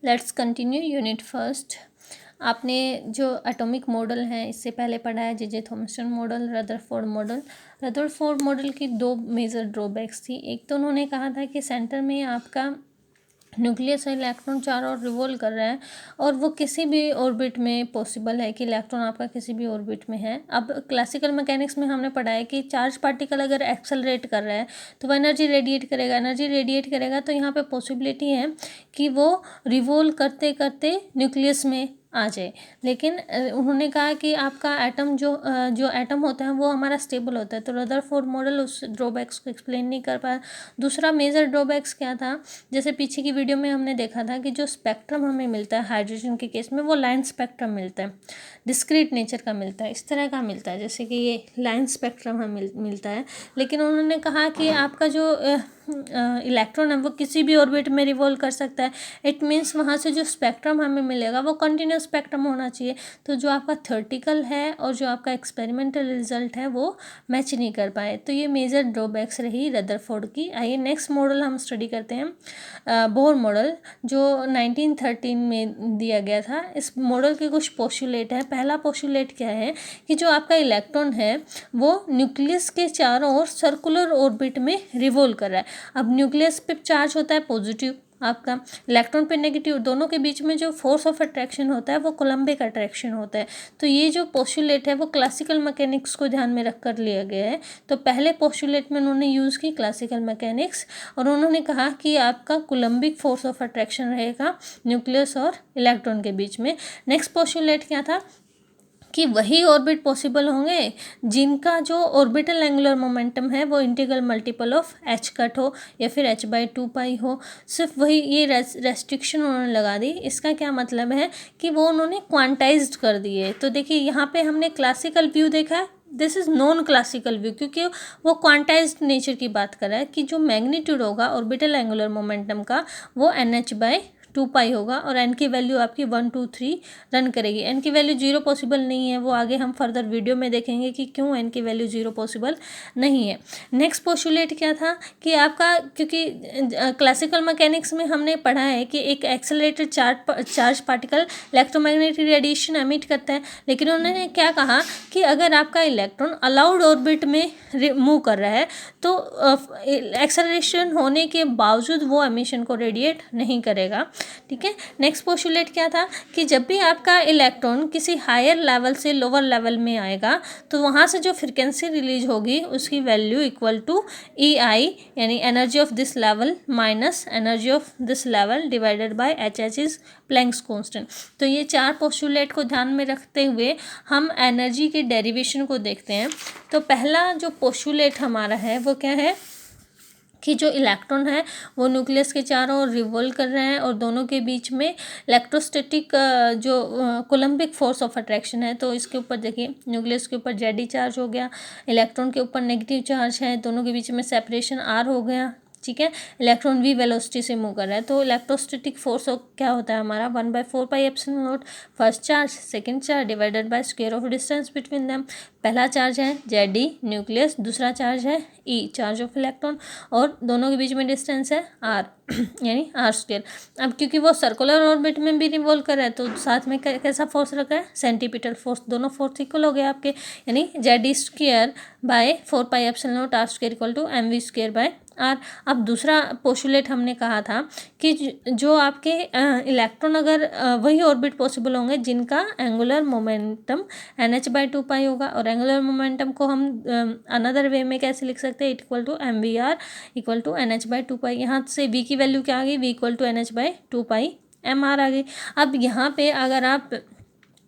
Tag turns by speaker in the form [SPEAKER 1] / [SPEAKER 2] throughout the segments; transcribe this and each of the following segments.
[SPEAKER 1] Let's continue unit first. आपने जो atomic model है इससे पहले पढ़ा है J Thomson model, Rutherford model. Rutherford model की दो मेजर ड्रॉबैक्स थी। एक तो उन्होंने कहा था कि सेंटर में आपका न्यूक्लियस है, इलेक्ट्रॉन चारों ओर रिवॉल्व कर रहा है और वो किसी भी ऑर्बिट में पॉसिबल है कि इलेक्ट्रॉन आपका किसी भी ऑर्बिट में है। अब क्लासिकल मैकेनिक्स में हमने पढ़ा है कि चार्ज पार्टिकल अगर एक्सेलरेट कर रहा है तो वो एनर्जी रेडिएट करेगा तो यहाँ पे पॉसिबिलिटी है कि वो रिवॉल्व करते करते न्यूक्लियस में आ जाए। लेकिन उन्होंने कहा कि आपका एटम जो एटम होता है वो हमारा स्टेबल होता है, तो रदरफोर्ड मॉडल उस ड्रॉबैक्स को एक्सप्लेन नहीं कर पाया। दूसरा मेजर ड्रॉबैक्स क्या था, जैसे पीछे की वीडियो में हमने देखा था कि जो स्पेक्ट्रम हमें मिलता है हाइड्रोजन के केस में वो लाइन स्पेक्ट्रम मिलता है, डिस्क्रीट नेचर का मिलता है, इस तरह का मिलता है जैसे कि ये लाइन स्पेक्ट्रम हमें मिलता है। लेकिन उन्होंने कहा कि आपका जो इलेक्ट्रॉन है वो किसी भी ऑर्बिट में रिवॉल्व कर सकता है। इट मीन्स वहाँ से जो स्पेक्ट्रम हमें मिलेगा वो कंटिन्यूस स्पेक्ट्रम होना चाहिए। तो जो आपका थ्योरेटिकल है और जो आपका एक्सपेरिमेंटल रिजल्ट है वो मैच नहीं कर पाए। तो ये मेजर ड्रॉबैक्स रही रदरफोर्ड की। आइए नेक्स्ट मॉडल हम स्टडी करते हैं, बोर मॉडल, जो 1913 में दिया गया था। इस मॉडल के कुछ पोस्टुलेट है। पहला पोस्टुलेट क्या है कि जो आपका इलेक्ट्रॉन है वो न्यूक्लियस के चारों ओर सर्कुलर ऑर्बिट में रिवॉल्व कर रहा है। अब न्यूक्लियस पे चार्ज होता है पॉजिटिव, आपका इलेक्ट्रॉन पे नेगेटिव, दोनों के बीच में जो फोर्स ऑफ अट्रैक्शन होता है वो कोलम्बिक अट्रैक्शन होता है। तो ये जो पोस्टुलेट है वो क्लासिकल मैकेनिक्स को ध्यान में रखकर लिया गया है। तो पहले पोस्टुलेट में उन्होंने यूज़ की क्लासिकल मैकेनिक्स और उन्होंने कहा कि आपका कोलम्बिक फोर्स ऑफ अट्रैक्शन रहेगा न्यूक्लियस और इलेक्ट्रॉन के बीच में। नेक्स्ट पोस्टुलेट क्या था कि वही ऑर्बिट पॉसिबल होंगे जिनका जो ऑर्बिटल एंगुलर मोमेंटम है वो integral multiple of H cut हो या फिर h/2 हो। सिर्फ वही ये रेस्ट्रिक्शन उन्होंने लगा दी। इसका क्या मतलब है कि वो उन्होंने क्वांटाइज्ड कर दिए। तो देखिए यहाँ पे हमने क्लासिकल व्यू देखा है, this is non classical view, क्योंकि वो क्वांटाइज्ड नेचर की बात कर रहा है कि जो मैग्नीट्यूड होगा ऑर्बिटल एंगुलर मोमेंटम का वो NH/2 होगा और n की वैल्यू आपकी 1 2 3 रन करेगी। n की वैल्यू 0 पॉसिबल नहीं है, वो आगे हम फर्दर वीडियो में देखेंगे कि क्यों n की वैल्यू 0 पॉसिबल नहीं है। नेक्स्ट पोस्टुलेट क्या था कि आपका, क्योंकि क्लासिकल मैकेनिक्स में हमने पढ़ा है कि एक accelerated charge particle electromagnetic radiation emit करता है। लेकिन उन्होंने क्या कहा कि अगर आपका इलेक्ट्रॉन अलाउड ऑर्बिट में मूव कर रहा है तो एक्सेलरेशन होने के बावजूद वो एमिशन को रेडिएट नहीं करेगा। ठीक है। नेक्स्ट पोस्टुलेट क्या था कि जब भी आपका इलेक्ट्रॉन किसी हायर लेवल से लोअर लेवल में आएगा तो वहाँ से जो फ्रिक्वेंसी रिलीज होगी उसकी वैल्यू इक्वल टू EI, यानी energy of this level minus energy of this level divided by HH is Planck's constant. तो ये चार पोस्टुलेट को ध्यान में रखते हुए हम एनर्जी के डेरिवेशन को देखते हैं। तो पहला जो पोस्टुलेट हमारा है वो क्या है कि जो इलेक्ट्रॉन है वो न्यूक्लियस के चारों ओर रिवॉल्व कर रहे हैं और दोनों के बीच में इलेक्ट्रोस्टैटिक जो कोलम्बिक फोर्स ऑफ अट्रैक्शन है। तो इसके ऊपर देखिए न्यूक्लियस के ऊपर ZD चार्ज हो गया, इलेक्ट्रॉन के ऊपर नेगेटिव चार्ज है, दोनों के बीच में सेपरेशन R हो गया। ठीक है। इलेक्ट्रॉन v वेलोसिटी से मूव कर रहा है। तो इलेक्ट्रोस्टैटिक फोर्स क्या होता है हमारा 1/4πε0 first charge second charge divided by square of distance between them. पहला चार्ज है ZD न्यूक्लियस, दूसरा चार्ज है E चार्ज ऑफ इलेक्ट्रॉन और दोनों के बीच में डिस्टेंस है R यानी R²। अब क्योंकि वो सर्कुलर ऑर्बिट में भी रिवॉल्व कर रहा है तो साथ में कैसा फोर्स रखा है, सेंटीपिटल फोर्स। दोनों फोर्स इक्वल हो गए आपके, यानी ZD²/4πε0 R² equal to mv²/r। अब दूसरा पोस्टुलेट हमने कहा था कि जो आपके इलेक्ट्रॉन अगर वही ऑर्बिट पॉसिबल होंगे जिनका एंगुलर मोमेंटम NH/2 होगा और एंगुलर मोमेंटम को हम अनदर वे में कैसे लिख सकते हैं, equal to mvr equal to NH/2। यहाँ से v की वैल्यू क्या आ गई, v equal to NH/2 mr आ गई। अब यहाँ पे अगर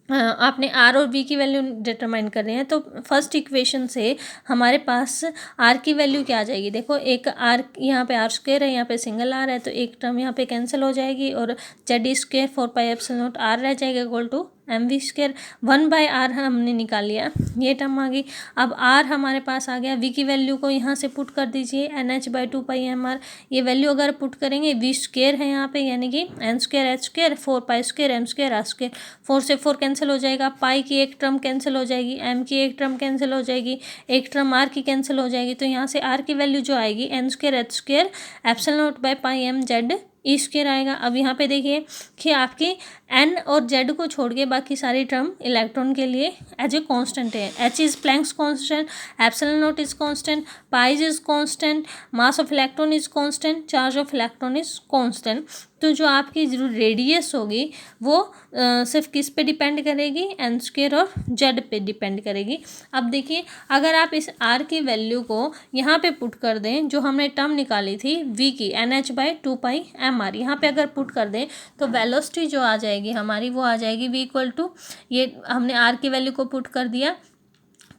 [SPEAKER 1] आपने R और V की वैल्यू डिटरमाइन कर रहे हैं तो फर्स्ट इक्वेशन से हमारे पास R की वैल्यू क्या आ जाएगी। देखो एक R यहाँ पे R² है, यहाँ पे सिंगल R है, तो एक टर्म यहाँ पे कैंसिल हो जाएगी और ZD² 4πε0 R रह जाएगा इक्वल टू mv²। 1/r हमने निकाल लिया, ये टर्म आ गई। अब R हमारे पास आ गया, V की वैल्यू को यहाँ से पुट कर दीजिए NH/2 mr। ये वैल्यू अगर पुट करेंगे v² है यहाँ पे, यानी कि n² h², 4π² m² r²। 4 से 4 कैंसिल हो जाएगा, पाई की एक टर्म कैंसिल हो जाएगी, m की एक टर्म कैंसिल हो जाएगी, एक टर्म r की कैंसिल हो जाएगी। तो यहाँ से r की वैल्यू जो आएगी n² h² ε0/πm z E square आएगा। अब यहाँ पे देखिए कि आपकी एन और जेड को छोड़ के बाकी सारी टर्म इलेक्ट्रॉन के लिए एज ए कांस्टेंट है। H is Planck's constant, epsilon not is constant, pi is constant, mass of electron is constant, charge of electron is constant. तो जो आपकी जो रेडियस होगी वो सिर्फ किस पे डिपेंड करेगी, एन स्क्वायर और जेड पे डिपेंड करेगी। अब देखिए अगर आप इस आर की वैल्यू को यहाँ पे पुट कर दें, जो हमने टर्म निकाली थी वी की, एन एच बाई 2πmr, यहाँ पे अगर पुट कर दें तो वेलोसिटी जो आ जाएगी हमारी वो आ जाएगी वी इक्वल टू, ये हमने आर की वैल्यू को पुट कर दिया,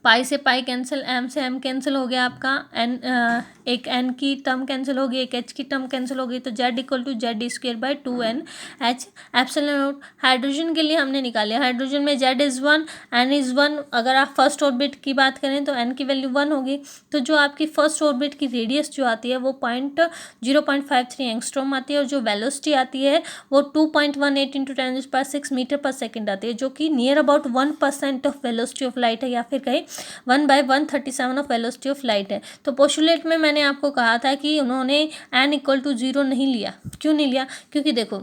[SPEAKER 1] पाई से पाई कैंसिल, एम से एम कैंसिल हो गया आपका, एन एक एन की टर्म कैंसिल होगी, एक एच की टर्म कैंसिल होगी, तो Z equal to Z square by 2n H epsilon nought. Hydrogen के लिए हमने निकाला, हाइड्रोजन में जेड इज़ 1, एन इज़ 1। अगर आप फर्स्ट ऑर्बिट की बात करें तो एन की वैल्यू 1 होगी। तो जो आपकी फर्स्ट ऑर्बिट की रेडियस जो आती है वो 0.53 एंगस्ट्रॉम आती है, और जो वेलोसिटी आती है वो 2.18 इंटू 10⁶ मीटर पर सेकेंड आती है, जो कि near about 1% of velocity of light है, या फिर कहीं 1/137 ऑफ वेलोसिटी ऑफ लाइट है। तो पोस्टुलेट में मैंने आपको कहा था कि उन्होंने n इक्वल टू 0 नहीं लिया। क्यों नहीं लिया? क्योंकि देखो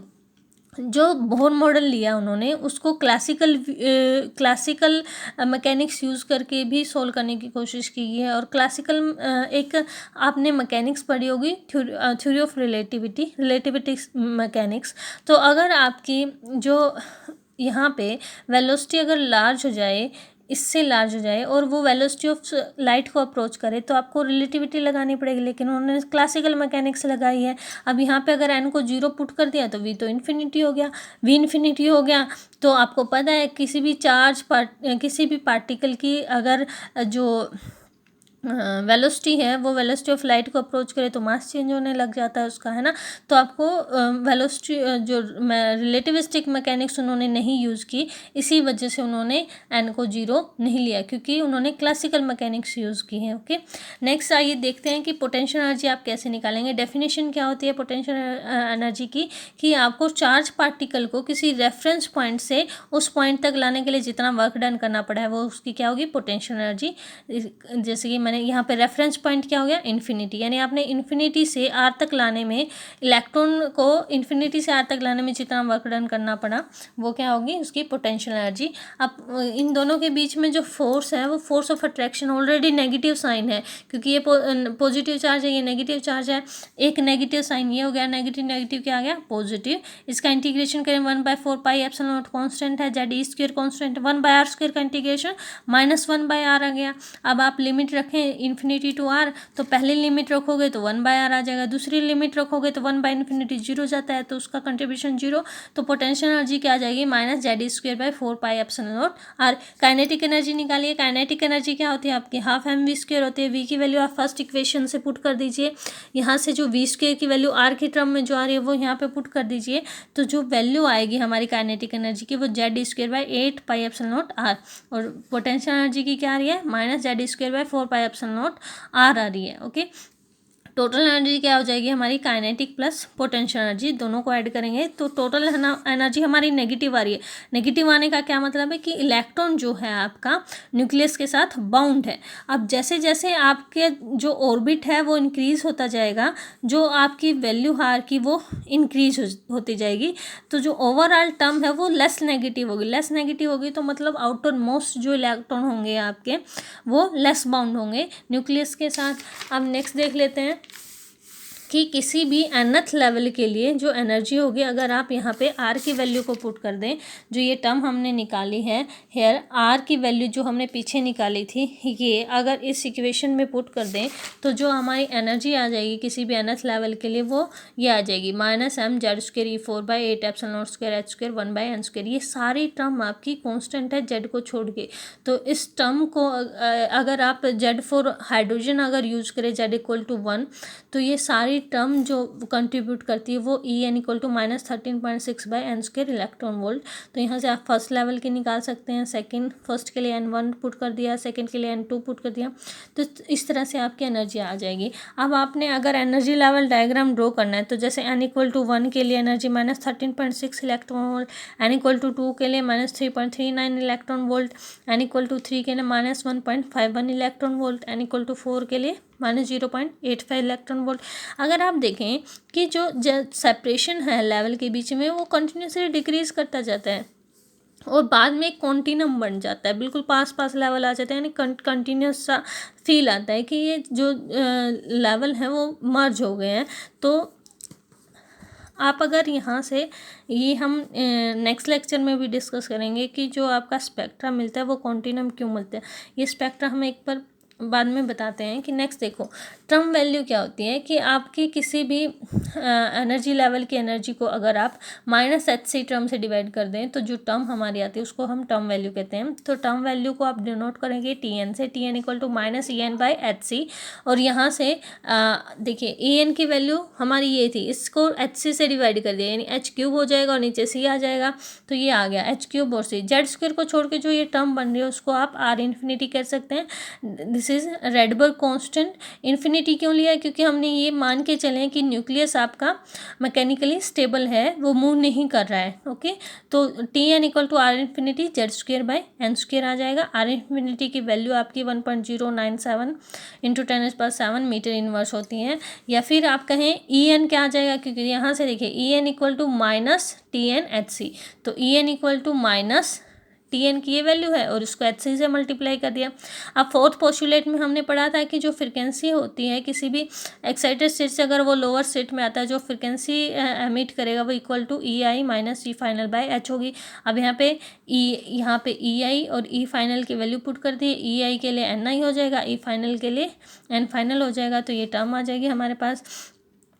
[SPEAKER 1] जो बोर मॉडल लिया उन्होंने उसको क्लासिकल मैकेनिक्स यूज़ करके भी सोल्व करने की कोशिश की है। और क्लासिकल एक आपने मैकेनिक्स पढ़ी होगी, थ्योरी ऑफ रिलेटिविटी मैकेनिक्स। तो अगर आपकी जो यहाँ पे वेलोसिटी अगर लार्ज हो जाए, इससे लार्ज हो जाए, और वो वेलोसिटी ऑफ लाइट को अप्रोच करे, तो आपको रिलेटिविटी लगानी पड़ेगी, लेकिन उन्होंने क्लासिकल मैकेनिक्स लगाई है। अब यहाँ पे अगर एन को 0 पुट कर दिया तो वी तो इन्फिनिटी हो गया, वी इन्फिनिटी हो गया। तो आपको पता है किसी भी किसी भी पार्टिकल की अगर जो वेलोसिटी है वो वेलोसिटी ऑफ लाइट को अप्रोच करे तो मास चेंज होने लग जाता है उसका, है ना। तो आपको वेलोसिटी जो रिलेटिविस्टिक मैकेनिक्स उन्होंने नहीं यूज़ की, इसी वजह से उन्होंने एन को 0 नहीं लिया, क्योंकि उन्होंने क्लासिकल मैकेनिक्स यूज़ की है। ओके, नेक्स्ट आइए देखते हैं कि पोटेंशियल एनर्जी आप कैसे निकालेंगे। डेफिनेशन क्या होती है पोटेंशियल एनर्जी की, कि आपको चार्ज पार्टिकल को किसी रेफरेंस पॉइंट से उस पॉइंट तक लाने के लिए जितना वर्क डन करना पड़ा है वो उसकी क्या होगी, पोटेंशियल एनर्जी। जैसे कि यहाँ पे रेफरेंस पॉइंट क्या हो गया, इन्फिनिटी, यानी आपने इन्फिनिटी से आर तक लाने में, इलेक्ट्रॉन को इन्फिनिटी से आर तक लाने में जितना वर्क डन करना पड़ा वो क्या होगी, उसकी पोटेंशियल एनर्जी। अब इन दोनों के बीच में जो फोर्स है वो force of attraction already negative sign है, क्योंकि ये पॉजिटिव चार्ज है, ये नेगेटिव चार्ज है। एक नेगेटिव साइन ये हो गया, नेगेटिव नेगेटिव क्या आ गया, पॉजिटिव। इसका इंटीग्रेशन करें 1/4 एप्सिलॉन नॉट कॉन्स्टेंट है, Z E square constant, 1/r square का इंटीग्रेशन -1/r आ गया। अब आप लिमिट रखें इन्फिनिटी टू आर, तो पहली लिमिट रखोगे तो 1/r आ जाएगा, दूसरी लिमिट रखोगे तो 1/∞ 0 जाता है, तो उसका कंट्रीब्यूशन 0। तो पोटेंशियल एनर्जी क्या आ जाएगी, -ZE²/4πε0r। काइनेटिक एनर्जी निकालिए। काइनेटिक एनर्जी क्या होती है आपकी, हाफ mv² होती है। वी की वैल्यू आप फर्स्ट इक्वेशन से पुट कर दीजिए, यहाँ से जो v² की वैल्यू आर की टर्म में जो आ रही है वो यहाँ पे पुट कर दीजिए, तो जो वैल्यू आएगी हमारी काइनेटिक एनर्जी की वो ZE²/8πε0r। और पोटेंशियल एनर्जी की क्या आ रही है, -ZE²/4πε0r आ रही है। ओके, टोटल एनर्जी क्या हो जाएगी हमारी, काइनेटिक प्लस पोटेंशियल एनर्जी, दोनों को ऐड करेंगे तो टोटल एनर्जी हमारी नेगेटिव आ रही है। नेगेटिव आने का क्या मतलब है कि इलेक्ट्रॉन जो है आपका न्यूक्लियस के साथ बाउंड है। अब जैसे जैसे आपके जो ऑर्बिट है वो इंक्रीज होता जाएगा, जो आपकी वैल्यू हार की वो इंक्रीज होती जाएगी, तो जो ओवरऑल टर्म है वो लेस नेगेटिव होगी। लेस नेगेटिव होगी तो मतलब आउटर मोस्ट जो इलेक्ट्रॉन होंगे आपके वो लेस बाउंड होंगे न्यूक्लियस के साथ। अब नेक्स्ट देख लेते हैं कि किसी भी nth लेवल के लिए जो एनर्जी होगी, अगर आप यहाँ पे r की वैल्यू को पुट कर दें, जो ये टर्म हमने निकाली है हेयर, r की वैल्यू जो हमने पीछे निकाली थी, ये अगर इस इक्वेशन में पुट कर दें तो जो हमारी एनर्जी आ जाएगी किसी भी nth लेवल के लिए वो ये आ जाएगी -mZ²E4/8ε0² h²1/n²। ये सारी टर्म आपकी कॉन्स्टेंट है z को छोड़ के। तो इस टर्म को अगर आप z फॉर हाइड्रोजन अगर यूज करें z=1, तो ये सारी टर्म जो कंट्रीब्यूट करती है वो En = -13.6/n² इलेक्ट्रॉन वोल्ट। तो यहाँ से आप फर्स्ट लेवल के निकाल सकते हैं। सेकंड, फर्स्ट के लिए N1 पुट कर दिया, सेकंड के लिए N2 पुट कर दिया, तो इस तरह से आपकी एनर्जी आ जाएगी। अब आपने अगर एनर्जी लेवल डायग्राम ड्रॉ करना है तो जैसे N = 1 के लिए एनर्जी -13.6 इलेक्ट्रॉन वोल्ट, N = 2 के लिए -3.39 इलेक्ट्रॉन वोल्ट, N = 3 के लिए -1.51 इलेक्ट्रॉन वोल्ट, N = 4 के लिए -0.85 इलेक्ट्रॉन वोल्ट। अगर आप देखें कि जो सेपरेशन है लेवल के बीच में वो कंटिन्यूसली डिक्रीज करता जाता है और बाद में एक कॉन्टिनम बन जाता है, बिल्कुल पास पास लेवल आ जाता है, यानी कंटिन्यूस सा फील आता है कि ये जो लेवल है वो मर्ज हो गए हैं। तो आप अगर यहाँ से ये हम नेक्स्ट लेक्चर में भी डिस्कस करेंगे कि जो आपका स्पेक्ट्रा मिलता है वो कॉन्टिनम क्यों मिलता है। ये स्पेक्ट्रा हम एक बार बाद में बताते हैं कि नेक्स्ट देखो टर्म वैल्यू क्या होती है कि आपकी किसी भी एनर्जी लेवल की एनर्जी को अगर आप -hc टर्म से डिवाइड कर दें तो जो टर्म हमारी आती है उसको हम टर्म वैल्यू कहते हैं। तो टर्म वैल्यू को आप डिनोट करेंगे Tn से, Tn इक्वल टू -En/hc। और यहाँ से देखिए En की वैल्यू हमारी ये थी, इसको hc से डिवाइड कर दिया यानी h³ हो जाएगा और नीचे c आ जाएगा, तो ये आ गया h³ और c। z² को छोड़ के जो ये टर्म बन रही है उसको आप r इन्फिनिटी कह सकते हैं। This is Rydberg constant. Infinity क्यों लिया है, क्योंकि हमने ये मान के चले हैं कि न्यूक्लियस आपका मैकेनिकली स्टेबल है, वो मूव नहीं कर रहा है। ओके, तो Tn equal to R infinity z²/n² आ जाएगा। आर इन्फिनिटी की वैल्यू आपकी 1097 इंटू 10⁻7 मीटर इनवर्स होती है। या फिर आप कहें En क्या आ जाएगा, क्योंकि यहाँ से देखिए En इक्वल टू -Tn/hc, तो En इक्वल टू Tn की ये वैल्यू है और इसको hc से मल्टीप्लाई कर दिया। अब फोर्थ पोस्टुलेट में हमने पढ़ा था कि जो फ्रिक्वेंसी होती है किसी भी एक्साइटेड स्टेट से अगर वो लोअर स्टेट में आता है, जो फ्रिक्वेंसी एमिट करेगा वो equal to EI minus E final by H होगी। अब यहाँ पे EI और E फाइनल की वैल्यू पुट कर दी। EI के लिए NI हो जाएगा, E फाइनल के लिए N फाइनल हो जाएगा, तो ये टर्म आ जाएगी हमारे पास।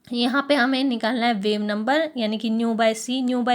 [SPEAKER 1] यहाँ पे हमें निकालना है वेव नंबर, यानी कि न्यू बाय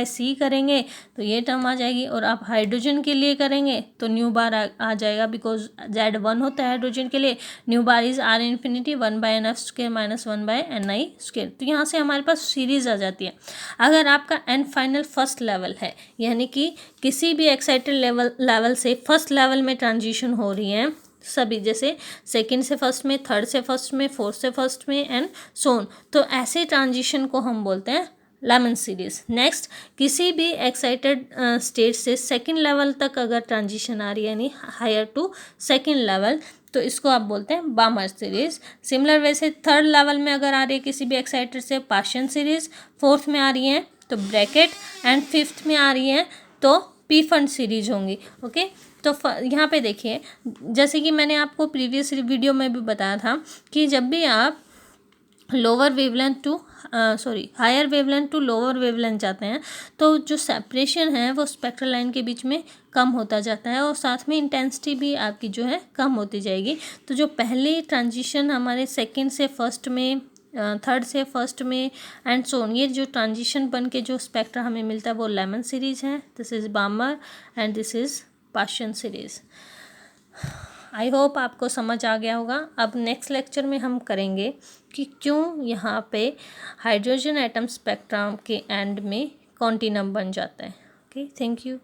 [SPEAKER 1] सी करेंगे तो ये टर्म आ जाएगी। और आप हाइड्रोजन के लिए करेंगे तो न्यू बार आ जाएगा, बिकॉज Z1 होता है हाइड्रोजन के लिए। New bar is R infinity 1/NF² minus 1/NI²। तो यहाँ से हमारे पास सीरीज आ जाती है। अगर आपका N फाइनल फर्स्ट लेवल है, यानी कि किसी भी एक्साइटेड लेवल से फर्स्ट लेवल में ट्रांजिशन हो रही है सभी, जैसे सेकंड से फर्स्ट में, थर्ड से फर्स्ट में, फोर्थ से फर्स्ट में एंड सोन, तो ऐसे ट्रांजिशन को हम बोलते हैं लेमन सीरीज। नेक्स्ट, किसी भी एक्साइटेड स्टेट से सेकंड लेवल तक अगर ट्रांजिशन आ रही है, यानी हायर टू सेकंड लेवल, तो इसको आप बोलते हैं बामर सीरीज। सिमिलर वैसे थर्ड लेवल में अगर आ रही है किसी भी एक्साइटेड से पार्शियल सीरीज, फोर्थ में आ रही है तो ब्रैकेट, एंड फिफ्थ में आ रही है तो पी-फंड सीरीज होंगी। ओके, तो यहाँ पे देखिए जैसे कि मैंने आपको प्रीवियस वीडियो में भी बताया था कि जब भी आप higher wavelength to lower wavelength जाते हैं तो जो सेपरेशन है वो स्पेक्ट्रल लाइन के बीच में कम होता जाता है और साथ में इंटेंसिटी भी आपकी जो है कम होती जाएगी। तो जो पहले ट्रांजिशन हमारे सेकंड से फर्स्ट में, थर्ड से फर्स्ट में एंड सोन, ये जो ट्रांजिशन बन के जो स्पेक्ट्रा हमें मिलता है वो लेमन सीरीज है। This is बामर and this is partial series. I hope आपको समझ आ गया होगा। अब नेक्स्ट लेक्चर में हम करेंगे कि क्यों यहाँ पे हाइड्रोजन एटम स्पेक्ट्रम के एंड में कॉन्टिनम बन जाता है। Okay, thank you.